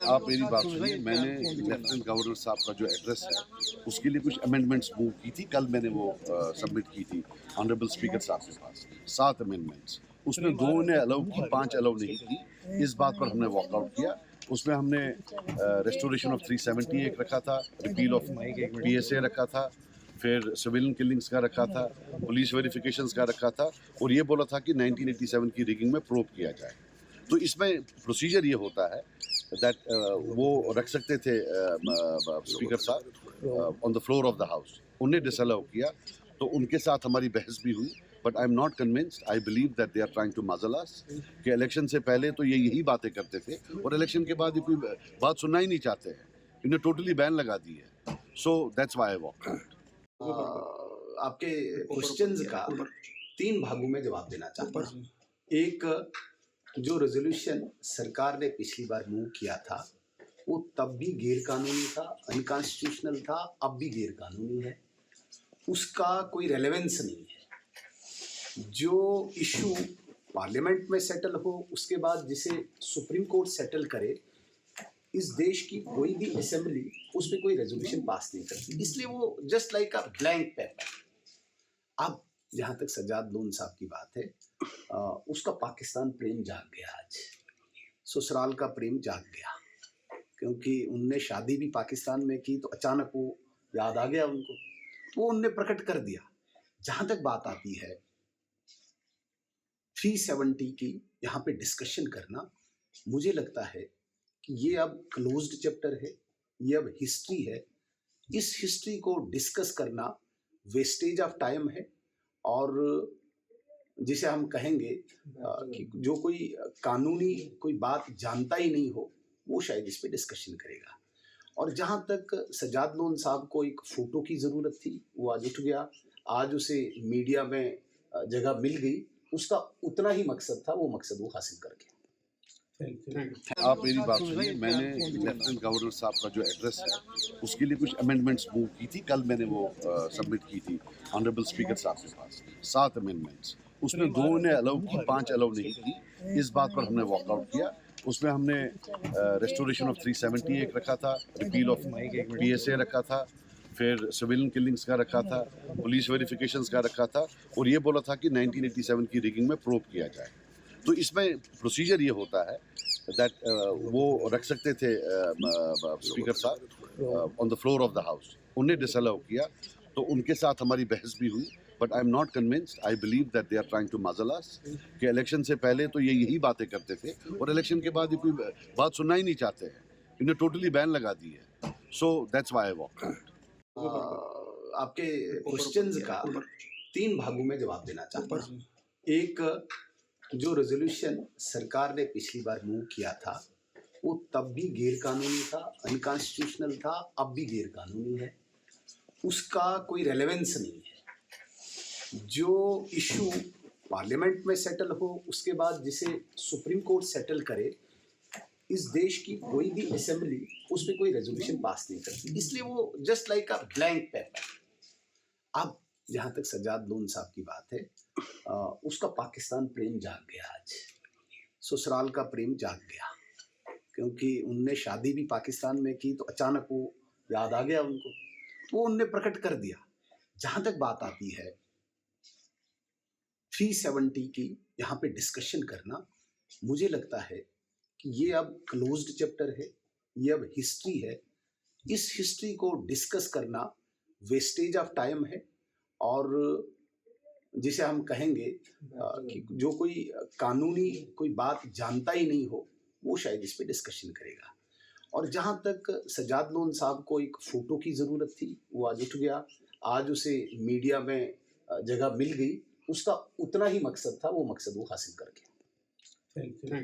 आप मेरी बात सुनिए। मैंने लेफ्टिनेंट गवर्नर साहब का जो एड्रेस है उसके लिए कुछ अमेंडमेंट्स मूव की थी। कल मैंने वो सबमिट की थी ऑनरेबल स्पीकर साहब के पास। 7 अमेंडमेंट्स उसमें 2 ने अलाउ की, 5 अलाउ नहीं की। इस बात पर हमने वॉकआउट किया। उसमें हमने रेस्टोरेशन ऑफ 370 एक रखा था, रिपील ऑफ पीएसए रखा था, फिर सिविलियन किलिंग्स का रखा था, पुलिस वेरिफिकेशंस का रखा था, और ये बोला था कि 1987 की रिगिंग में प्रोब किया जाए। तो इसमें प्रोसीजर ये होता है दैट वो रख सकते थे स्पीकर साहब on the floor of the house. उन्हें डिसअलाउ किया, तो उनके साथ हमारी बहस भी हुई। But I am not convinced. I believe that they are trying to muzzle us कि इलेक्शन से पहले तो ये यही बातें करते थे और इलेक्शन के बाद ये कोई बात सुनना ही नहीं चाहते हैं। इन्हें टोटली बैन लगा दी है। So that's why I walk out. आपके क्वेश्चंस का 3 भागों में जवाब देना चाहता हूँ। एक, जो रेजोल्यूशन सरकार ने पिछली बार मूव किया था वो तब भी गैर कानूनी था, अनकॉन्स्टिट्यूशनल था, अब भी गैर कानूनी है, उसका कोई रेलेवेंस नहीं है। जो इशू पार्लियामेंट में सेटल हो उसके बाद जिसे सुप्रीम कोर्ट सेटल करे, इस देश की कोई भी असेंबली उस पर कोई रेजोल्यूशन पास नहीं करती, इसलिए वो just like a blank paper. अब जहाँ तक सज्जाद लोन साहब की बात है, उसका पाकिस्तान प्रेम जाग गया। आज ससुराल का प्रेम जाग गया, क्योंकि उनने शादी भी पाकिस्तान में की, तो अचानक वो याद आ गया उनको, तो उनने प्रकट कर दिया। जहाँ तक बात आती है 370 की, यहाँ पे डिस्कशन करना, मुझे लगता है कि ये अब क्लोज्ड चैप्टर है, ये अब हिस्ट्री है। इस हिस्ट्री को डिस्कस करना वेस्टेज ऑफ टाइम है, और जिसे हम कहेंगे कि जो कोई कानूनी कोई बात जानता ही नहीं हो वो शायद इस पे डिस्कशन करेगा। और जहाँ तक सज्जाद लोन साहब को एक फ़ोटो की ज़रूरत थी, वो आज उठ गया, आज उसे मीडिया में जगह मिल गई, उसका उतना ही मकसद था, वो मकसद वो हासिल कर गया। आप मेरी बात सुनिए। मैंने लेफ्टिनेंट गवर्नर साहब का जो एड्रेस है उसके लिए कुछ अमेंडमेंट्स मूव की थी। कल मैंने वो सबमिट की थी ऑनरेबल स्पीकर साहब के पास। 7 अमेंडमेंट्स उसमें 2 ने अलाउ की, 5 अलाउ नहीं की। इस बात पर हमने वॉकआउट किया। उसमें हमने रेस्टोरेशन ऑफ 370 एक रखा था, रिपील ऑफ पीएसए रखा था, फिर सिविलियन किलिंग्स का रखा था, पुलिस वेरिफिकेशंस का रखा था, और ये बोला था कि 1987 की रिगिंग में प्रोब किया जाए। तो इसमें प्रोसीजर ये होता है दैट वो रख सकते थे स्पीकर साहब on the floor of the house. उन्हें डिसअलाउ किया, तो उनके साथ हमारी बहस भी हुई। But I am not convinced. I believe that they are trying to muzzle us कि इलेक्शन से पहले तो ये यही बातें करते थे और इलेक्शन के बाद ये कोई बात सुनना ही नहीं चाहते हैं। इन्हें टोटली बैन लगा दी है। So that's why I walk out. आपके क्वेश्चंस का 3 भागों में जवाब देना चाहता हूँ। एक, जो रेजोल्यूशन सरकार ने पिछली बार मूव किया था वो तब भी गैर कानूनी था, अनकॉन्स्टिट्यूशनल था, अब भी गैर कानूनी है, उसका कोई रेलेवेंस नहीं है। जो इशू पार्लियामेंट में सेटल हो उसके बाद जिसे सुप्रीम कोर्ट सेटल करे, इस देश की कोई भी असेंबली उस पर कोई रेजोल्यूशन पास नहीं करती, इसलिए वो just like a blank paper. अब जहाँ तक सज्जाद लोन साहब की बात है, उसका पाकिस्तान प्रेम जाग गया। आज ससुराल का प्रेम जाग गया, क्योंकि उनने शादी भी पाकिस्तान में की, तो अचानक वो याद आ गया उनको, तो वो उनने प्रकट कर दिया। जहाँ तक बात आती है 370 की, यहाँ पे डिस्कशन करना, मुझे लगता है कि ये अब क्लोज्ड चैप्टर है, ये अब हिस्ट्री है। इस हिस्ट्री को डिस्कस करना वेस्टेज ऑफ टाइम है, और जिसे हम कहेंगे कि जो कोई कानूनी कोई बात जानता ही नहीं हो वो शायद इस पे डिस्कशन करेगा। और जहाँ तक सज्जाद लोन साहब को एक फ़ोटो की ज़रूरत थी, वो आज उठ गया, आज उसे मीडिया में जगह मिल गई, उसका उतना ही मकसद था, वो मकसद वो हासिल कर गया।